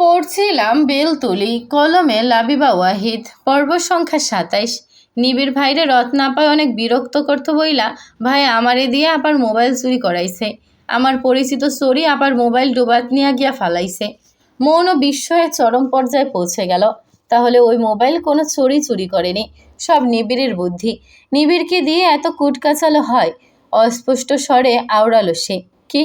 পড়ছিলাম বেলতুলি কলমে লাবিবা ওয়াহিদ পর্ব সংখ্যা ২৭। নিবিড় ভাইরে রত্নাপায় অনেক বিরক্ত করত বইলা ভাই আমারে দিয়ে আবার মোবাইল চুরি করাইছে। আমার পরিচিত চোরি আবার মোবাইল ডুবাত নিয়ে গিয়া ফালাইছে। মৌন বিস্ময়ে চরম পর্যায়ে পৌঁছে গেল। তাহলে ওই মোবাইল কোনো চুরি করেনি, সব নিবিড়ের বুদ্ধি। নিবিড়কে দিয়ে এত কুটকাচালো হয়? অস্পষ্ট স্বরে আওড়ালো সে। কি?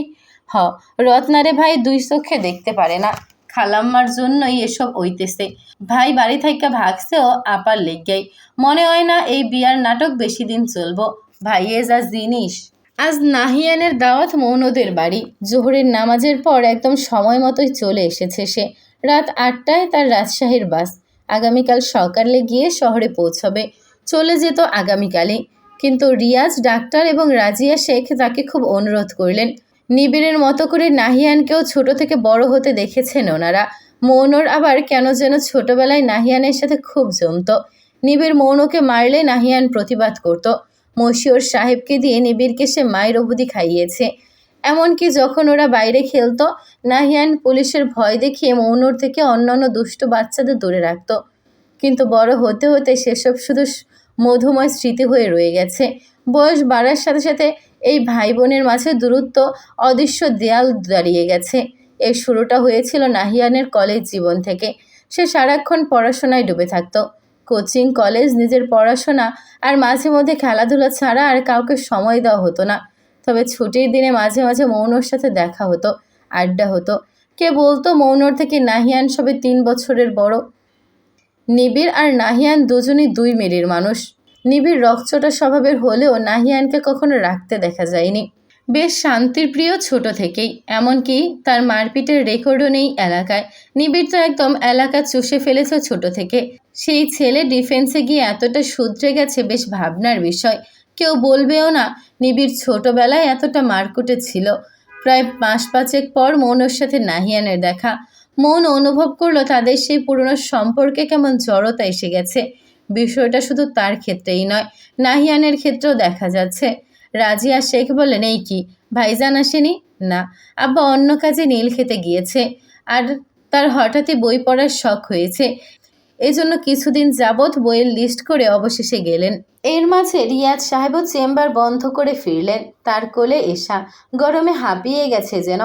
হ, রত্নারে ভাই দুই চোখে দেখতে পারে না। খালাম্মার জন্যই এসব হইতেছে। ভাই বাড়ি থাইকা ভাগছেও আপার লেগাই। মনে হয় না এই বিয়ার নাটক বেশি দিন চলবো। ভাইয়ে যা জিনিস। আজ নাহিয়ানের দাওয়াত মৌনদের বাড়ি। জোহরের নামাজের পর একদম সময় মতোই চলে এসেছে সে। রাত ৮টায় তার রাজশাহীর বাস। আগামীকাল সকালে গিয়ে শহরে পৌঁছবে। চলে যেত আগামীকালই। কিন্তু রিয়াজ ডাক্তার এবং রাজিয়া শেখ তাকে খুব অনুরোধ করলেন। নিবিড়ের মতো করে নাহিয়ানকেও ছোট থেকে বড় হতে দেখেছেন ওনারা। মৌনর আবার কেন যেন ছোটবেলায় নাহিয়ানের সাথে খুব জমত। নিবিড় মৌনকে মারলে নাহিয়ান প্রতিবাদ করত। মশিউর সাহেবকে দিয়ে নিবিড়কে সে মায়ের অবধি খাইয়েছে। এমনকি যখন ওরা বাইরে খেলতো, নাহিয়ান পুলিশের ভয় দেখিয়ে মৌনর থেকে অন্যান্য দুষ্ট বাচ্চাদের দূরে রাখত। কিন্তু বড় হতে হতে সেসব শুধু মধুময় স্মৃতি হয়ে রয়ে গেছে। বয়স বাড়ার সাথে সাথে এই ভাই বোনের মাঝে দূরত্ব অদৃশ্য দেয়াল দাঁড়িয়ে গেছে। এই শুরুটা হয়েছিল নাহিয়ানের কলেজ জীবন থেকে। সে সারাক্ষণ পড়াশোনায় ডুবে থাকতো। কোচিং, কলেজ, নিজের পড়াশোনা আর মাঝে মধ্যে খেলাধুলা ছাড়া আর কাউকে সময় দেওয়া হতো না। তবে ছুটির দিনে মাঝে মাঝে মৌনর সাথে দেখা হতো, আড্ডা হতো। কে বলতো মৌনর থেকে নাহিয়ান সবে ৩ বছরের বড়। নিবিড় আর নাহিয়ান দুজনই দুই মেরির মানুষ। নিবিড় রকচটা স্বভাবের হলেও নাহিয়ানকে কখনো রাখতে দেখা যায়নি। বেশ শান্তির প্রিয় ছোট থেকেই, এমনকি তার মারপিটের রেকর্ডও নেই এলাকায়। নিবিড় তো একদম এলাকা চষে ফেলেছে ছোট থেকে। সেই ছেলে ডিফেন্সে গিয়ে এতটা শুধরে গেছে, বেশ ভাবনার বিষয়। কেউ বলবেও না নিবিড় ছোটবেলায় এতটা মারকুটে ছিল। প্রায় মাস ৫ পর মৌনর সাথে নাহিয়ানের দেখা। মৌন অনুভব করলো তাদের সেই পুরনো সম্পর্কে কেমন জড়তা এসে গেছে। বিষয়টা শুধু তার ক্ষেত্রেই নয়, নাহিয়ানের ক্ষেত্রেও দেখা যাচ্ছে। রাজিয়া শেখ বলেন, এই কি ভাইজান আসেনি? না, আব্বা অন্য কাজে নীল খেতে গিয়েছে। আর তার হঠাৎই বই পড়ার শখ হয়েছে। এজন্য কিছুদিন যাবৎ বইয়ের লিস্ট করে অবশেষে গেলেন। এর মাঝে রিয়াজ সাহেবও চেম্বার বন্ধ করে ফিরলেন। তার কোলে এসা গরমে হাঁপিয়ে গেছে যেন।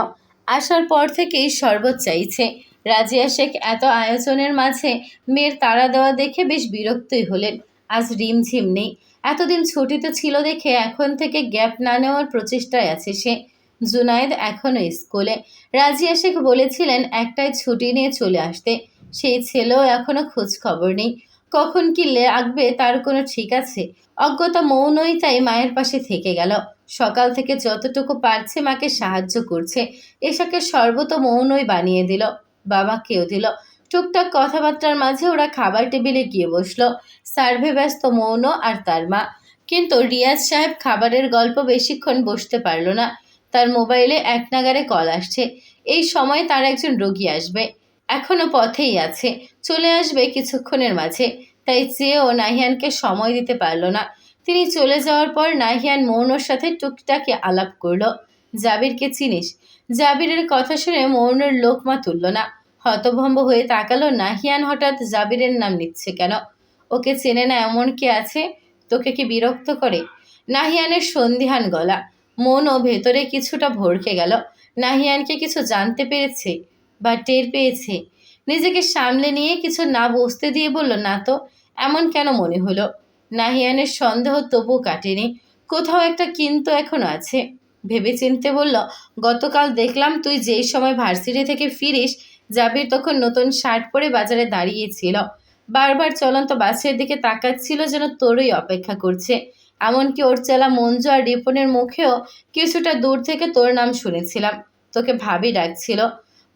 আসার পর থেকেই শরবত চাইছে। রাজিয়া শেখ এত আয়োজনের মাঝে মেয়ের তাড়া দেওয়া দেখে বেশ বিরক্তই হলেন। আজ রিমঝিম নেই। এতদিন ছুটিতে ছিল দেখে এখন থেকে গ্যাপ না নেওয়ার প্রচেষ্টায় আছে সে। জুনায়েদ এখনও স্কুলে। রাজিয়া শেখ বলেছিলেন একটাই ছুটি নিয়ে চলে আসতে। সেই ছেলেও এখনো খোঁজ খবর নেই। কখন কি লাগবে তার কোনো ঠিক আছে? অজ্ঞতা মৌনই তাই মায়ের পাশে থেকে গেল। সকাল থেকে যতটুকু পারছে মাকে সাহায্য করছে। এশাকে শরবত মৌনই বানিয়ে দিল, বাবাকেও দিল। টুকটাক কথাবার্তার মাঝে ওরা খাবার টেবিলে গিয়ে বসলো। সার্ভে ব্যস্ত মৌন আর তার মা। কিন্তু রিয়াজ সাহেব খাবারের গল্প বেশিক্ষণ বসতে পারল না। তার মোবাইলে এক নাগাড়ে কল আসছে। এই সময় তার একজন রোগী আসবে। এখনো পথেই আছে, চলে আসবে কিছুক্ষণের মাঝে। তাই চেয়েও নাহিয়ানকে সময় দিতে পারল না। তিনি চলে যাওয়ার পর নাহিয়ান মৌনর সাথে টুকটাকি আলাপ করল। জাবিরকে চিনিস? জাবিরের কথা শুনে মৌনের লোকমা তুলল না। হতভম্ব হয়ে তাকালো। নাহিয়ান হঠাৎ জাবিরের নাম নিচ্ছে কেন? ওকে চেনে না এমন কে আছে? তোকে কি বিরক্ত করে? নাহিয়ানের সন্দিহান গলা। মনও ভেতরে কিছুটা ভরকে গেল। নাহিয়ানকে কিছু জানতে পেরেছে বা টের পেয়েছে। নিজেকে সামলে নিয়ে কিছু না বসতে দিয়ে বলল, না তো, এমন কেন মনে হলো? নাহিয়ানের সন্দেহ তবু কাটেনি। কোথাও একটা কিন্তু এখনো আছে। ভেবেচিন্তে বলল, গতকাল দেখলাম তুই যেই সময় ভার্সিটি থেকে ফিরিস, জাবির তখন নতুন শার্ট পরে বাজারে দাঁড়িয়েছিল। বারবার চলন্ত বাসের দিকে তাকাচ্ছিল, যেন তোরই অপেক্ষা করছে। এমনকি ওর চেলা মঞ্জু আর রিপনের মুখেও কিছুটা দূর থেকে তোর নাম শুনেছিলাম। তোকে ভাবি ডাকছিল।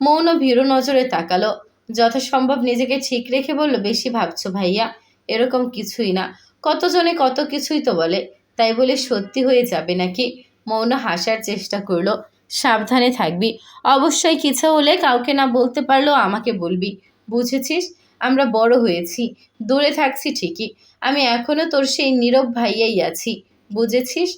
মৌন ভীরু নজরে তাকালো। যথাসম্ভব নিজেকে ঠিক রেখে বলল, বেশি ভাবছো ভাইয়া, এরকম কিছুই না। কতজনে কত কিছুই তো বলে, তাই বলে সত্যি হয়ে যাবে নাকি? মৌন হাসার চেষ্টা করলো। সাবধানে থাকবি। অবশ্যই কিছু হলে কাউকে না বলতে পারলেও আমাকে বলবি, বুঝেছিস? আমরা বড় হয়েছি, দূরে থাকছি ঠিকই, আমি এখনো তোর সেই নীরব ভাইয়াই আছি, বুঝেছিস?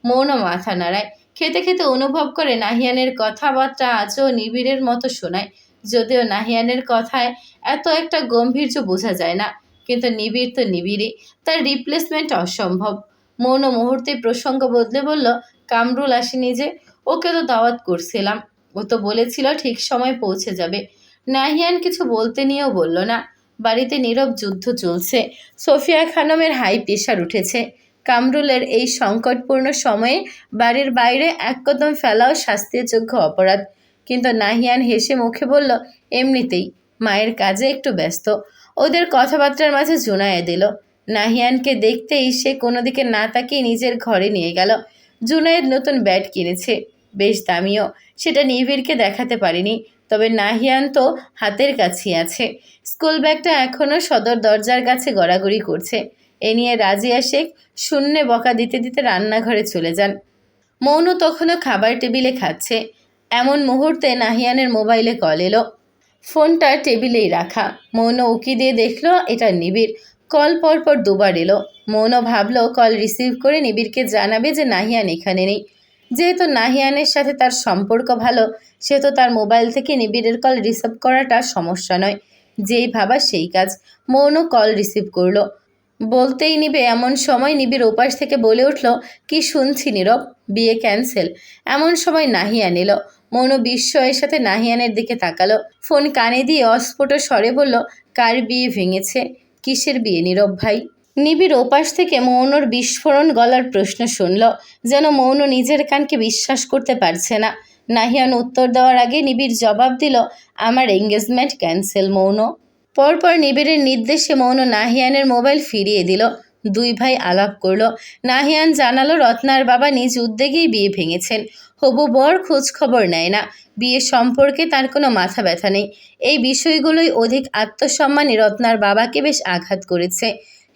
মৌন মাথা নাড়ায়। খেতে খেতে অনুভব করে নাহিয়ানের কথাবার্তা আজও নিবিড়ের মতো শোনায়, যদিও নাহিয়ানের কথায় এত একটা গম্ভীর্য বোঝা যায় না, কিন্তু নিবিড় তো নিবিড়ই, তার রিপ্লেসমেন্ট অসম্ভব। মৌন মুহূর্তে প্রসঙ্গ বদলে বলল, কামরুল আসেনি যে? ওকে তো দাওয়াত করছিলাম, ও তো বলেছিল ঠিক সময় পৌঁছে যাবে। নাহিয়ান কিছু বলতে নিয়েও বলল না। বাড়িতে নীরব যুদ্ধ চলছে। সোফিয়া খানমের হাই প্রেশার উঠেছে। কামরুলের এই সংকটপূর্ণ সময়ে বাড়ির বাইরে এক কদম ফেলাও শাস্তিযোগ্য অপরাধ। কিন্তু নাহিয়ান হেসে মুখে বলল, এমনিতেই মায়ের কাজে একটু ব্যস্ত। ওদের কথাবার্তার মাঝে জুনায়েদ এলো। নাহিয়ানকে দেখতেই সে কোনো দিকে না তাকিয়ে নিজের ঘরে নিয়ে গেল। জুনায়েদ নতুন ব্যাট কিনেছে, বেশ দামিও। সেটা নিবিড়কে দেখাতে পারিনি, তবে নাহিয়ান তো হাতের কাছেই আছে। স্কুল ব্যাগটা এখনও সদর দরজার কাছে গড়াগড়ি করছে। এ নিয়ে রাজিয়া শেখ শূন্যে বকা দিতে দিতে রান্নাঘরে চলে যান। মৌন তখনও খাবার টেবিলে খাচ্ছে। এমন মুহূর্তে নাহিয়ানের মোবাইলে কল এলো। ফোনটা টেবিলেই রাখা। মৌন উকি দিয়ে দেখলো এটা নিবিড়। কল পরপর দুবার এলো। মৌন ভাবলো কল রিসিভ করে নিবিড়কে জানাবে যে নাহিয়ান এখানে নেই। যেহেতু নাহিয়ানের সাথে তার সম্পর্ক ভালো, সেহেতু তার মোবাইল থেকে নিবিড়ের কল রিসিভ করাটা সমস্যা নয়। যেই ভাবা সেই কাজ। মৌন কল রিসিভ করলো। বলতেই নিবে এমন সময় নিবিড় ওপাশ থেকে বলে উঠল, কি শুনছি নীরব, বিয়ে ক্যান্সেল? এমন সময় নাহিয়ান এলো। মৌন বিস্ময়ের সাথে নাহিয়ানের দিকে তাকালো। ফোন কানে দিয়ে অস্ফুট স্বরে বলল, কার বিয়ে ভেঙেছে? কিসের বিয়ে নীরব ভাই? নিবিড় ওপাশ থেকে মৌনর বিস্ফোরণ গলার প্রশ্ন শুনল, যেন মৌন নিজের কানকে বিশ্বাস করতে পারছে না। নাহিয়ান উত্তর দেওয়ার আগে নিবিড় জবাব দিল, আমার এঙ্গেজমেন্ট ক্যান্সেল মৌন। পরপর নিবিড়ের নির্দেশে মৌন নাহিয়ানের মোবাইল ফিরিয়ে দিল। দুই ভাই আলাপ করলো। নাহিয়ান জানালো রত্নার বাবা নিজ উদ্যোগেই বিয়ে ভেঙেছেন। হবু বর খোঁজ খবর নেয় না। বিয়ে সম্পর্কে তার কোনো মাথা ব্যথা নেই। এই বিষয়গুলোই অধিক আত্মসম্মানে রত্নার বাবাকে বেশ আঘাত করেছে।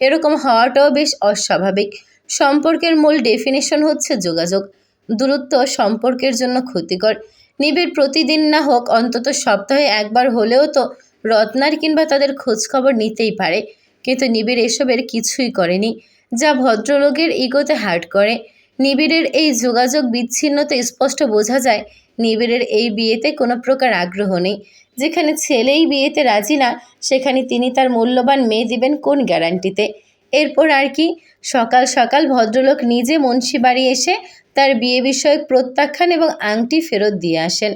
এরকম হওয়াটাও বেশ অস্বাভাবিক। সম্পর্কের মূল ডেফিনেশন হচ্ছে যোগাযোগ। দূরত্ব সম্পর্কের জন্য ক্ষতিকর। নিবিড় প্রতিদিন না হোক অন্তত সপ্তাহে একবার হলেও তো রত্নার কিংবা তাদের খোঁজখবর নিতেই পারে। কিন্তু নিবিড় এসবের কিছুই করেনি, যা ভদ্রলোকের ইগোতে হার্ট করে। নিবিড়ের এই যোগাযোগ বিচ্ছিন্নতা স্পষ্ট বোঝা যায়। নিবিড়ের এই বিয়েতে কোনো প্রকার আগ্রহ নেই। যেখানে ছেলেই বিয়েতে রাজি না, সেখানে তিনি তার মূল্যবান মেয়ে দিবেন কোন গ্যারান্টিতে? এরপর আর কি, সকাল সকাল ভদ্রলোক নিজে মুন্সি বাড়ি এসে তার বিয়ে বিষয়ক প্রত্যাখ্যান এবং আংটি ফেরত দিয়ে আসেন।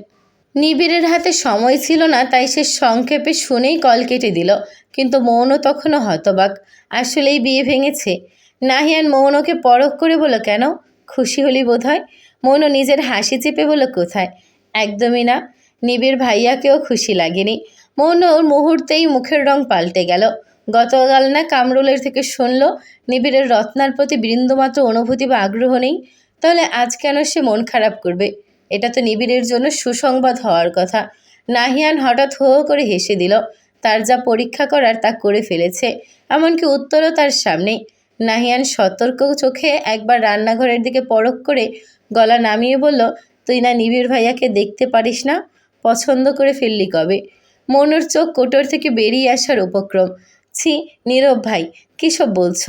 নিবিড়ের হাতে সময় ছিল না, তাই সে সংক্ষেপে শুনেই কল কেটে দিল। কিন্তু মৌন তখনও হতবাক। আসলেই বিয়ে ভেঙেছে? নাহিয়ান মৌনকে পরখ করে বলল, কেন? খুশি হলি বোধ হয়। মৌন নিজের হাসি চেপে বলল, কোথায়? একদমই না। নিবিড় ভাইয়াকেও খুশি লাগেনি। মৌনর মুহূর্তেই মুখের রং পাল্টে গেল। গতকাল না কামরুলের থেকে শুনল নিবিড়ের রত্নার প্রতি বিন্দুমাত্র অনুভূতি বা আগ্রহ নেই। তাহলে আজ কেন সে মন খারাপ করবে? এটা তো নিবিড়ের জন্য সুসংবাদ হওয়ার কথা। নাহিয়ান হঠাৎ হো হো করে হেসে দিল। তার যা পরীক্ষা করার তা করে ফেলেছে, এমনকি উত্তরও তার সামনেই। নাহিয়ান সতর্ক চোখে একবার রান্নাঘরের দিকে পরখ করে গলা নামিয়ে বলল, তুই না নিবিড় ভাইয়াকে দেখতে পারিস না? পছন্দ করে ফেললি কবে? মনুর চোখ কোটর থেকে বেরিয়ে আসার উপক্রম। ছি নীরব ভাই, কী সব বলছ?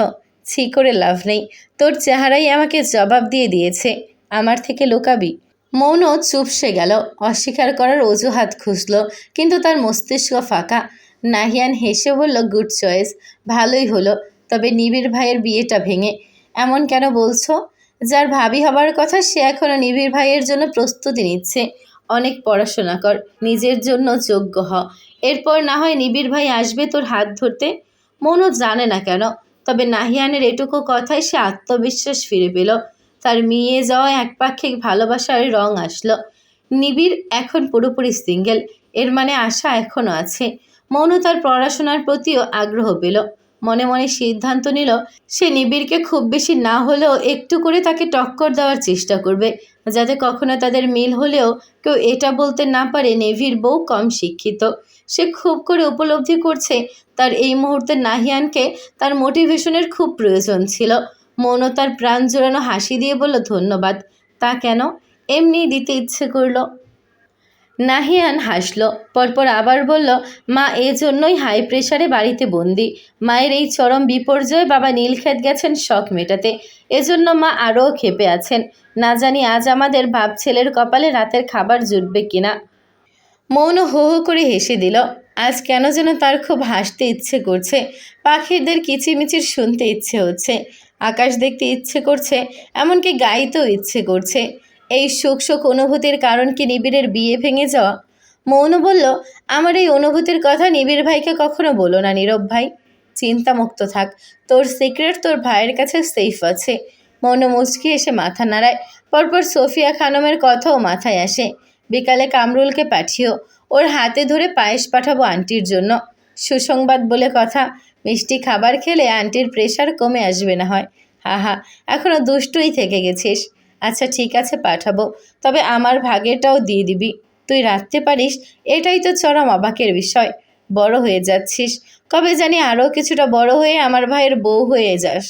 ছি করে লাভ নেই। তোর চেহারাই আমাকে জবাব দিয়ে দিয়েছে। আমার থেকে লুকাবি? মৌন চুপসে গেল। অস্বীকার করার অজুহাত খুঁজল, কিন্তু তার মস্তিষ্ক ফাঁকা। নাহিয়ান হেসে বলল, গুড চয়েস, ভালোই হলো। তবে নিবিড় ভাইয়ের বিয়েটা ভেঙে এমন কেন বলছো? যার ভাবি হবার কথা সে এখনও নিবিড় ভাইয়ের জন্য প্রস্তুতি নিচ্ছে। অনেক পড়াশোনা কর, নিজের জন্য যোগ্য হ, এরপর না হয় নিবিড় ভাই আসবে তোর হাত ধরতে। মৌন জানে না কেন, তবে নাহিয়ানের এটুকু কথায় সে আত্মবিশ্বাস ফিরে পেল। তার মিয়ে যাওয়া একপাক্ষিক ভালোবাসার রং আসলো। নিবিড় এখন পুরোপুরি সিঙ্গেল, এর মানে আশা এখনও আছে। মৌন তার পড়াশোনার প্রতিও আগ্রহ পেল। মনে মনে সিদ্ধান্ত নিল সে নিবিড়কে খুব বেশি না হলেও একটু করে তাকে টক্কর দেওয়ার চেষ্টা করবে, যাতে কখনো তাদের মিল হলেও কেউ এটা বলতে না পারে নেভির বউ কম শিক্ষিত। সে খুব করে উপলব্ধি করছে তার এই মুহূর্তে নাহিয়ানকে তার মোটিভেশনের খুব প্রয়োজন ছিল। মৌন তার প্রাণ জোড়ানো হাসি দিয়ে বলল, ধন্যবাদ। তা কেন? এমনিই দিতে ইচ্ছে করল। নাহিয়ান হাসল, পরপর আবার বলল, মা এজন্যই হাই প্রেশারে বাড়িতে বন্দি। মায়ের এই চরম বিপর্যয়ে বাবা নীলক্ষেত গেছেন শখ মেটাতে। এজন্য মা আরও ক্ষেপে আছেন। না জানি আজ আমাদের বাপ ছেলের কপালে রাতের খাবার জুটবে কিনা। মৌন হো হো করে হেসে দিল। আজ কেন যেন তার খুব হাসতে ইচ্ছে করছে, পাখিদের কিচিমিচির শুনতে ইচ্ছে হচ্ছে, আকাশ দেখতে ইচ্ছে করছে, এমনকি গাইতেও ইচ্ছে করছে। এই সুখ সুখ অনুভূতির কারণ কি নিবিড়ের বিয়ে ভেঙে যাওয়া? মৌন বলল, আমার এই অনুভূতির কথা নিবিড় ভাইকে কখনো বলো না নীরব ভাই। চিন্তামুক্ত থাক, তোর সিক্রেট তোর ভাইয়ের কাছে সেফ আছে। মৌন মুচকি এসে মাথা নাড়ায়। পরপর সোফিয়া খানমের কথাও মাথায় আসে। বিকালে কামরুলকে পাঠিও, ওর হাতে ধরে পায়েস পাঠাবো আন্টির জন্য। সুসংবাদ বলে কথা, মিষ্টি খাবার খেলে আন্টির প্রেশার কমে আসবে না হয়। হা হা, এখনও দুষ্টুই থেকে গেছিস। আচ্ছা ঠিক আছে পাঠাবো, তবে আমার ভাগেরটাও দিয়ে দিবি। তুই রাখতে পারিস, এটাই তো চরম অবাকের বিষয়। বড় হয়ে যাচ্ছিস, কবে জানি আরও কিছুটা বড় হয়ে আমার ভাইয়ের বউ হয়ে যাস।